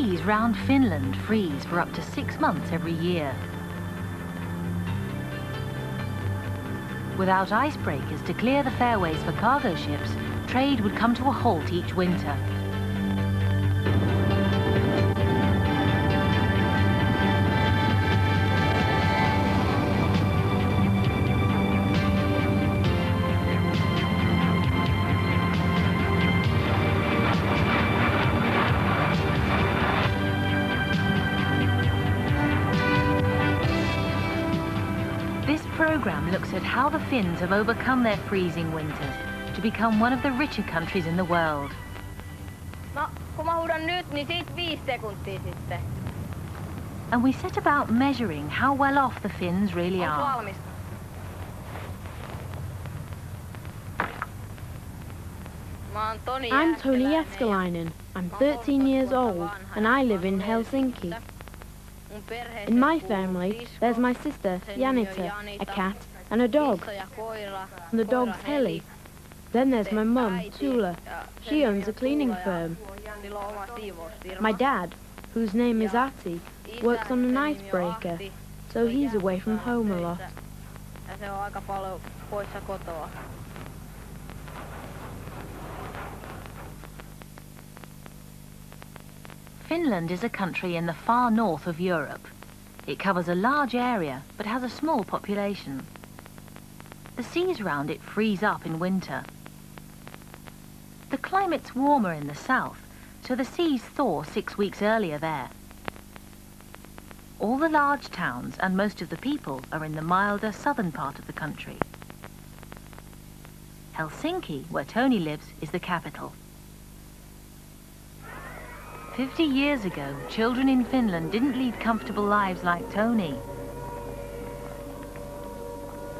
seas round Finland freeze for up to 6 months every year. Without icebreakers to clear the fairways for cargo ships, trade would come to a halt each winter. Program looks at how the Finns have overcome their freezing winters to become one of the richer countries in the world. No, kun mä huudan nyt, niin siitä 5 sekuntia sitten. And we set about measuring how well off the Finns really Onks are. valmis? I'm Toni Jääskeläinen. I'm 13 years old and I live in Helsinki. In my family, there's my sister, Janita, a cat, and a dog. And the dog's Heli. Then there's my mum, Tula. She owns a cleaning firm. My dad, whose name is Ati, works on an icebreaker, so he's away from home a lot. Finland is a country in the far north of Europe. It covers a large area, but has a small population. The seas round it freeze up in winter. The climate's warmer in the south, so the seas thaw 6 weeks earlier there. All the large towns and most of the people are in the milder southern part of the country. Helsinki, where Toni lives, is the capital. 50 years ago, children in Finland didn't lead comfortable lives like Toni.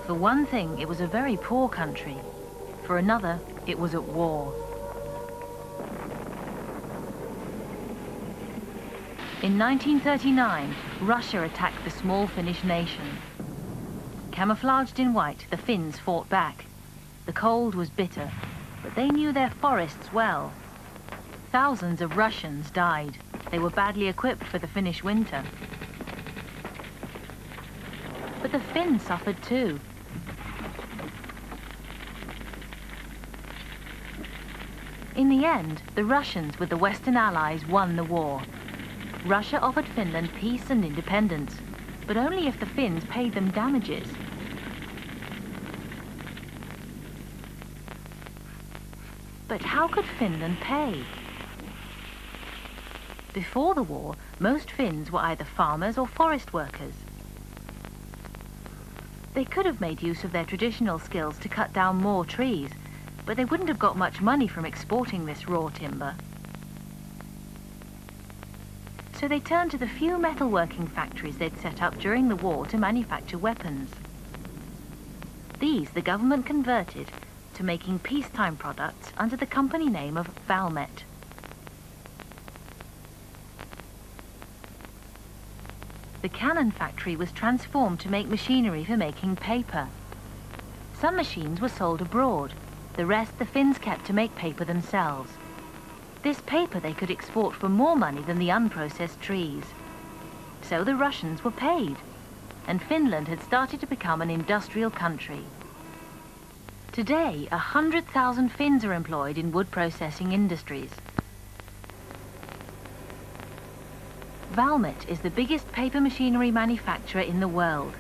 For one thing, it was a very poor country. For another, it was at war. In 1939, Russia attacked the small Finnish nation. Camouflaged in white, the Finns fought back. The cold was bitter, but they knew their forests well. Thousands of Russians died. They were badly equipped for the Finnish winter. But the Finns suffered too. In the end, the Russians with the Western Allies won the war. Russia offered Finland peace and independence, but only if the Finns paid them damages. But how could Finland pay? Before the war, most Finns were either farmers or forest workers. They could have made use of their traditional skills to cut down more trees, but they wouldn't have got much money from exporting this raw timber. So they turned to the few metalworking factories they'd set up during the war to manufacture weapons. These the government converted to making peacetime products under the company name of Valmet. The cannon factory was transformed to make machinery for making paper. Some machines were sold abroad. The rest the Finns kept to make paper themselves. This paper they could export for more money than the unprocessed trees. So the Russians were paid, and Finland had started to become an industrial country. Today, 100,000 Finns are employed in wood processing industries. Valmet is the biggest paper machinery manufacturer in the world,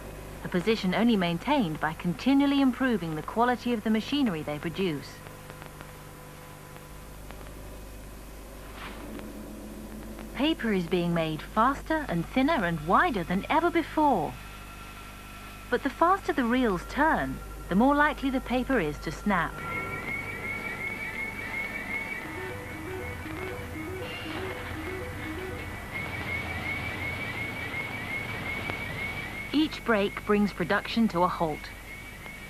a position only maintained by continually improving the quality of the machinery they produce. Paper is being made faster and thinner and wider than ever before. But the faster the reels turn, the more likely the paper is to snap. Each break brings production to a halt.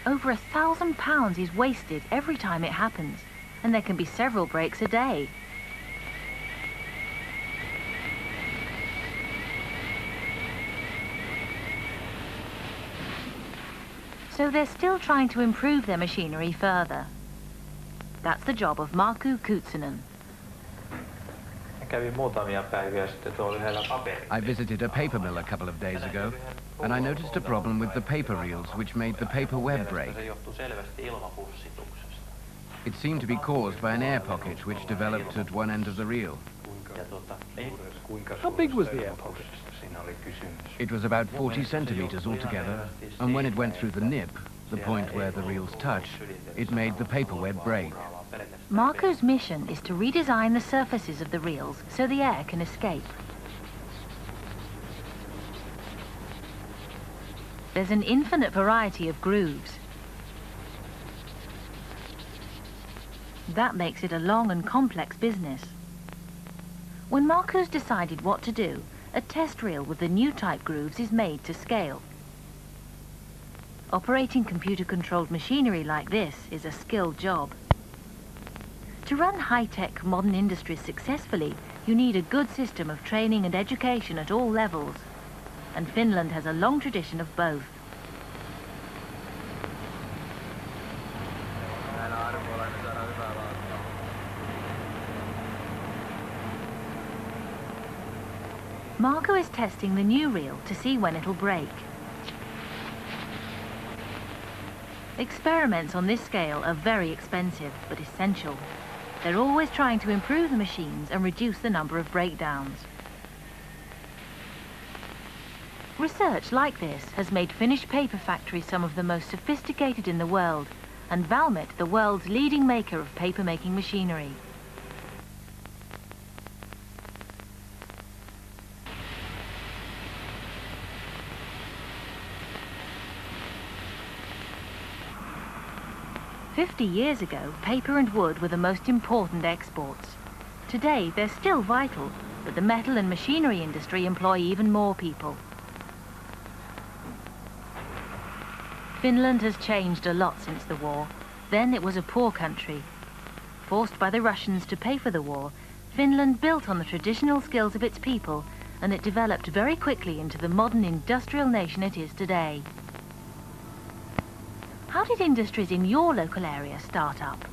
Over 1,000 pounds is wasted every time it happens, and there can be several breaks a day. So they're still trying to improve their machinery further. That's the job of Markku Kutsinen. I visited a paper mill a couple of days ago, and I noticed a problem with the paper reels which made the paper web break. It seemed to be caused by an air pocket which developed at one end of the reel. How big was the air pocket? It was about 40 centimeters altogether, and when it went through the nip, the point where the reels touch, it made the paper web break. Marco's mission is to redesign the surfaces of the reels so the air can escape. There's an infinite variety of grooves. That makes it a long and complex business. When Marco's decided what to do, a test reel with the new type grooves is made to scale. Operating computer-controlled machinery like this is a skilled job. To run high-tech modern industries successfully, you need a good system of training and education at all levels. And Finland has a long tradition of both. Marco is testing the new reel to see when it'll break. Experiments on this scale are very expensive, but essential. They're always trying to improve the machines and reduce the number of breakdowns. Research like this has made Finnish paper factories some of the most sophisticated in the world, and Valmet the world's leading maker of paper-making machinery. "50 years ago, paper and wood were the most important exports. Today, they're still vital, but the metal and machinery industry employ even more people. Finland has changed a lot since the war. Then it was a poor country. Forced by the Russians to pay for the war, Finland built on the traditional skills of its people, and it developed very quickly into the modern industrial nation it is today. How did industries in your local area start up?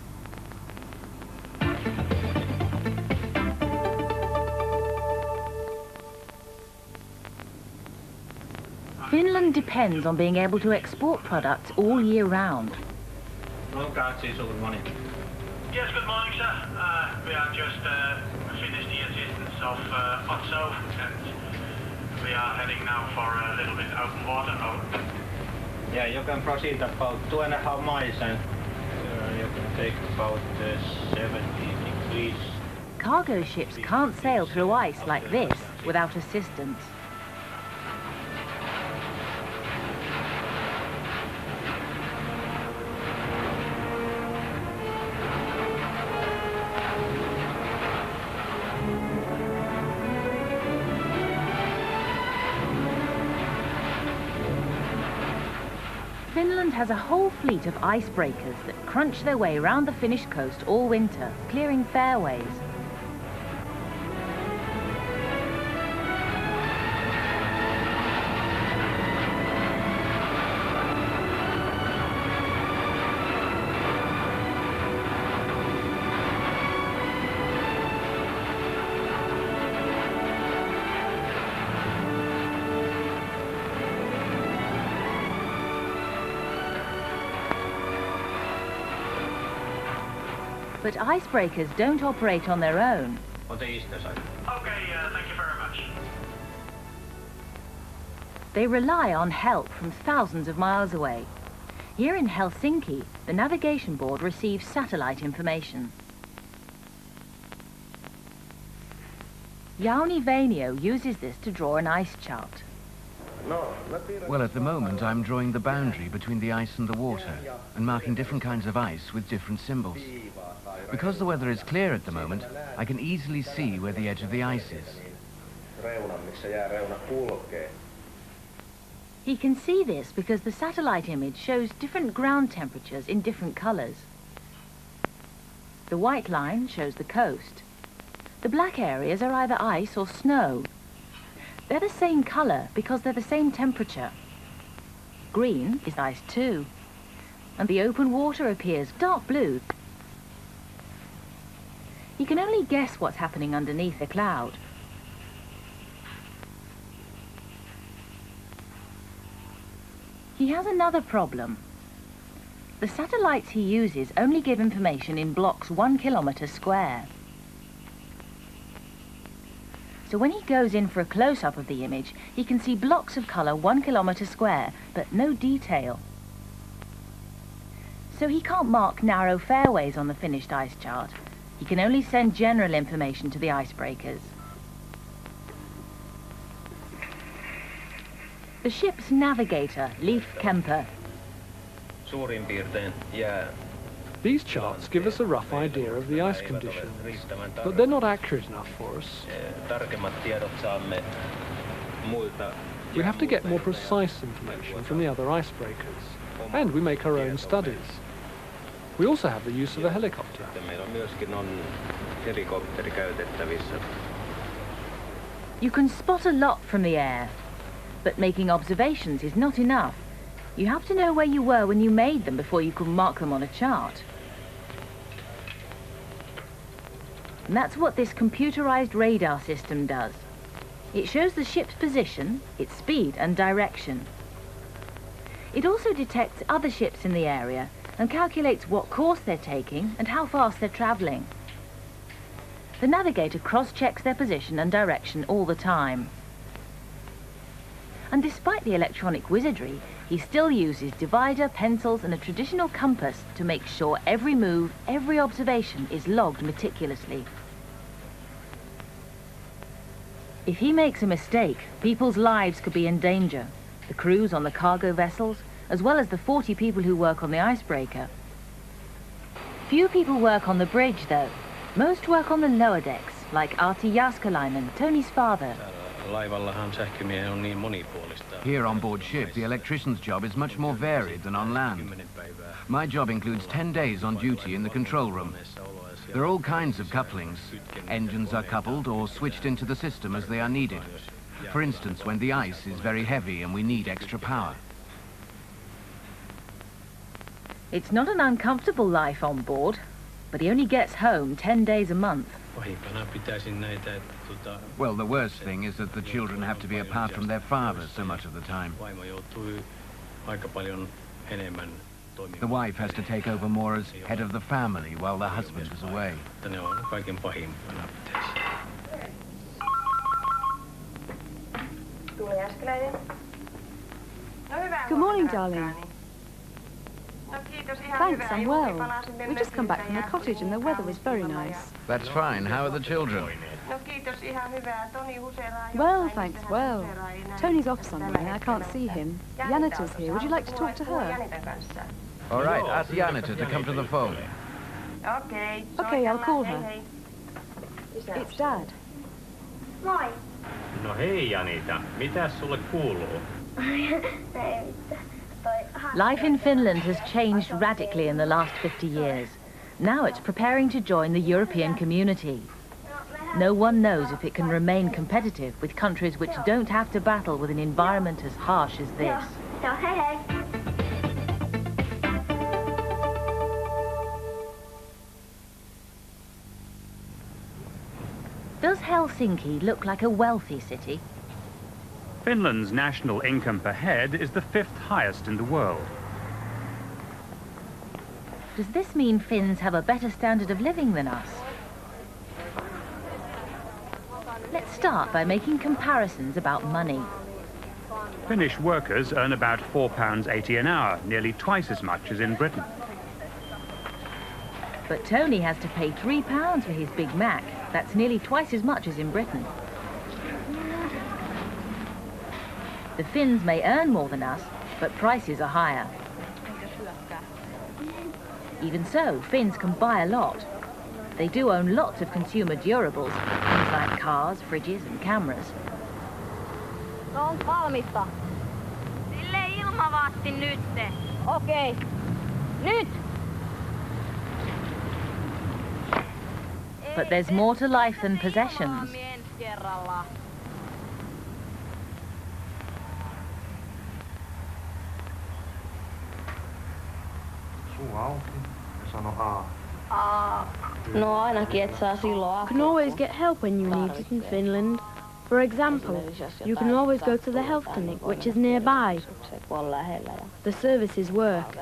Finland depends on being able to export products all year round. Good morning. Yes, good morning, sir. We are just finished the assistance of Otso, and we are heading now for a little bit open water. Yeah, you can proceed about 2.5 miles and you can take about 70 degrees. Cargo ships can't sail through ice like this without assistance. Finland has a whole fleet of icebreakers that crunch their way around the Finnish coast all winter, clearing fairways. But icebreakers don't operate on their own. On the eastern side. Okay, thank you very much. They rely on help from thousands of miles away. Here in Helsinki, the navigation board receives satellite information. Jauni Vainio uses this to draw an ice chart. Well, at the moment, I'm drawing the boundary between the ice and the water and marking different kinds of ice with different symbols. Because the weather is clear at the moment, I can easily see where the edge of the ice is. He can see this because the satellite image shows different ground temperatures in different colors. The white line shows the coast. The black areas are either ice or snow. They're the same color because they're the same temperature. Green is ice too. And the open water appears dark blue. He can only guess what's happening underneath the cloud. He has another problem. The satellites he uses only give information in blocks 1 kilometre square. So when he goes in for a close-up of the image, he can see blocks of colour 1 kilometre square, but no detail. So he can't mark narrow fairways on the finished ice chart. He can only send general information to the icebreakers. The ship's navigator, Leif Kemper. These charts give us a rough idea of the ice conditions, but they're not accurate enough for us. We have to get more precise information from the other icebreakers, and we make our own studies. We also have the use of a helicopter. You can spot a lot from the air, but making observations is not enough. You have to know where you were when you made them before you can mark them on a chart. And that's what this computerized radar system does. It shows the ship's position, its speed and direction. It also detects other ships in the area and calculates what course they're taking and how fast they're travelling. The navigator cross-checks their position and direction all the time. And despite the electronic wizardry, he still uses divider, pencils and a traditional compass to make sure every move, every observation is logged meticulously. If he makes a mistake, people's lives could be in danger. The crews on the cargo vessels, as well as the 40 people who work on the icebreaker. Few people work on the bridge, though. Most work on the lower decks, like Arti Jaskalainen, Tony's father. Here on board ship, the electrician's job is much more varied than on land. My job includes 10 days on duty in the control room. There are all kinds of couplings. Engines are coupled or switched into the system as they are needed. For instance, when the ice is very heavy and we need extra power. It's not an uncomfortable life on board, but he only gets home 10 days a month. Well, the worst thing is that the children have to be apart from their fathers so much of the time. The wife has to take over more as head of the family while the husband is away. Good morning, darling. Thanks, I'm well. We just come back from the cottage and the weather was very nice. That's fine. How are the children? Well, thanks, well. Tony's off somewhere, I can't see him. Janita's here, would you like to talk to her? All right, ask Janita to come to the phone. Okay, I'll call her. It's Dad. Moi. No hei Janita, mitäs sulle kuuluu? Life in Finland has changed radically in the last 50 years. Now it's preparing to join the European community. No one knows if it can remain competitive with countries which don't have to battle with an environment as harsh as this. Does Helsinki look like a wealthy city? Finland's national income per head is the 5th highest in the world. Does this mean Finns have a better standard of living than us? Let's start by making comparisons about money. Finnish workers earn about £4.80 an hour, nearly twice as much as in Britain. But Tony has to pay £3 for his Big Mac. That's nearly twice as much as in Britain. The Finns may earn more than us, but prices are higher. Even so, Finns can buy a lot. They do own lots of consumer durables, things like cars, fridges and cameras. No on valmista. Silleen ilmavaatti nytte. Okei. Nyt! But there's more to life than possessions. A. No ainakin, et saa silloin You can always get help when you need it in Finland. For example, you can always go to the health clinic, which is nearby. The services work.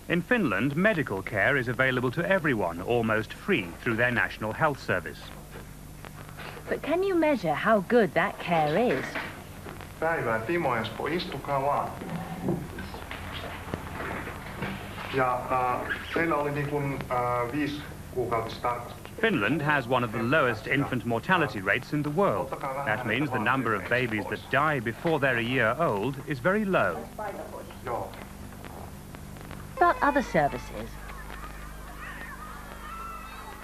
In Finland, medical care is available to everyone, almost free, through their national health service. But can you measure how good that care is? Päivää, Timo Espo, istukaa vaan. Ja teillä oli niin kuin 5 kuukautista tarkastus. Finland has one of the lowest infant mortality rates in the world. That means the number of babies that die before they're a year old is very low. Joo. About other services.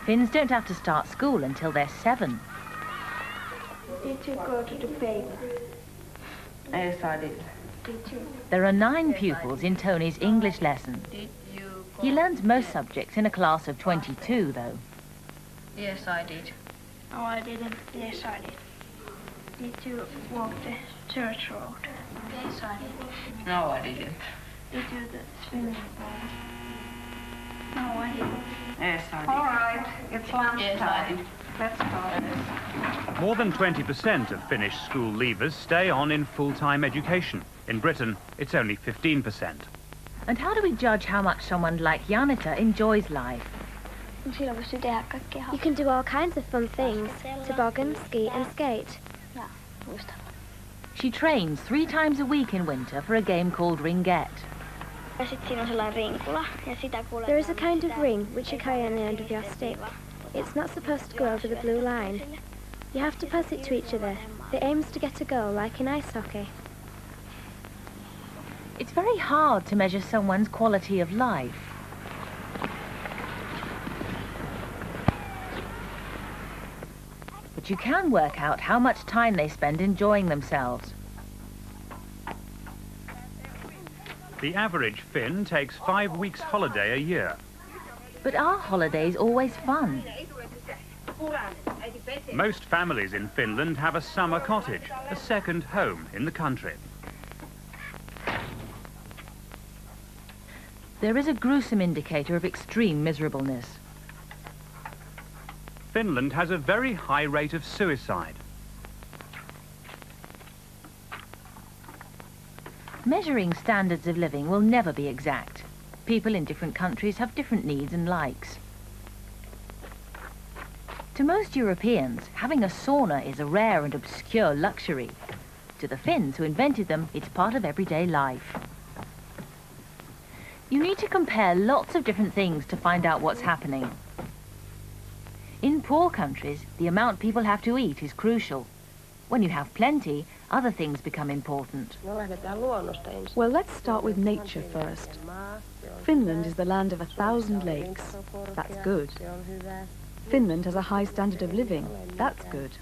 Finns don't have to start school until they're 7. Did you go to the paper? Yes, I did. There are 9 pupils in Tony's English lesson. He learns most subjects in a class of 22, though. Yes, I did. No, I didn't. Yes, I did. Did you walk the church road? Yes, I did. No, I didn't. Did you the swimming pool? No, I didn't. Yes, I did. All right, it's lunchtime. Yes, I did. Let's go. More than 20% of Finnish school leavers stay on in full-time education. In Britain, it's only 15%. And how do we judge how much someone like Janita enjoys life? You can do all kinds of fun things. Toboggan, ski and skate. She trains 3 times a week in winter for a game called ringette. There is a kind of ring which you carry on the end of your stick. It's not supposed to go over the blue line. You have to pass it to each other. The aim is to get a goal, like in ice hockey. It's very hard to measure someone's quality of life. But you can work out how much time they spend enjoying themselves. The average Finn takes 5 weeks holiday a year. But are holidays always fun? Most families in Finland have a summer cottage, a second home in the country. There is a gruesome indicator of extreme miserableness. Finland has a very high rate of suicide. Measuring standards of living will never be exact. People in different countries have different needs and likes. To most Europeans, having a sauna is a rare and obscure luxury. To the Finns who invented them, it's part of everyday life. You need to compare lots of different things to find out what's happening. In poor countries, the amount people have to eat is crucial. When you have plenty, other things become important. Well, let's start with nature first. Finland is the land of 1,000 lakes. That's good. Finland has a high standard of living. That's good.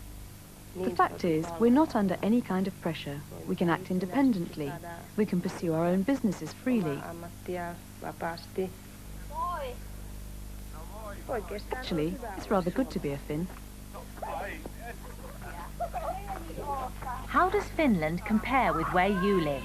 The fact is, we're not under any kind of pressure. We can act independently. We can pursue our own businesses freely. Actually, it's rather good to be a Finn. How does Finland compare with where you live?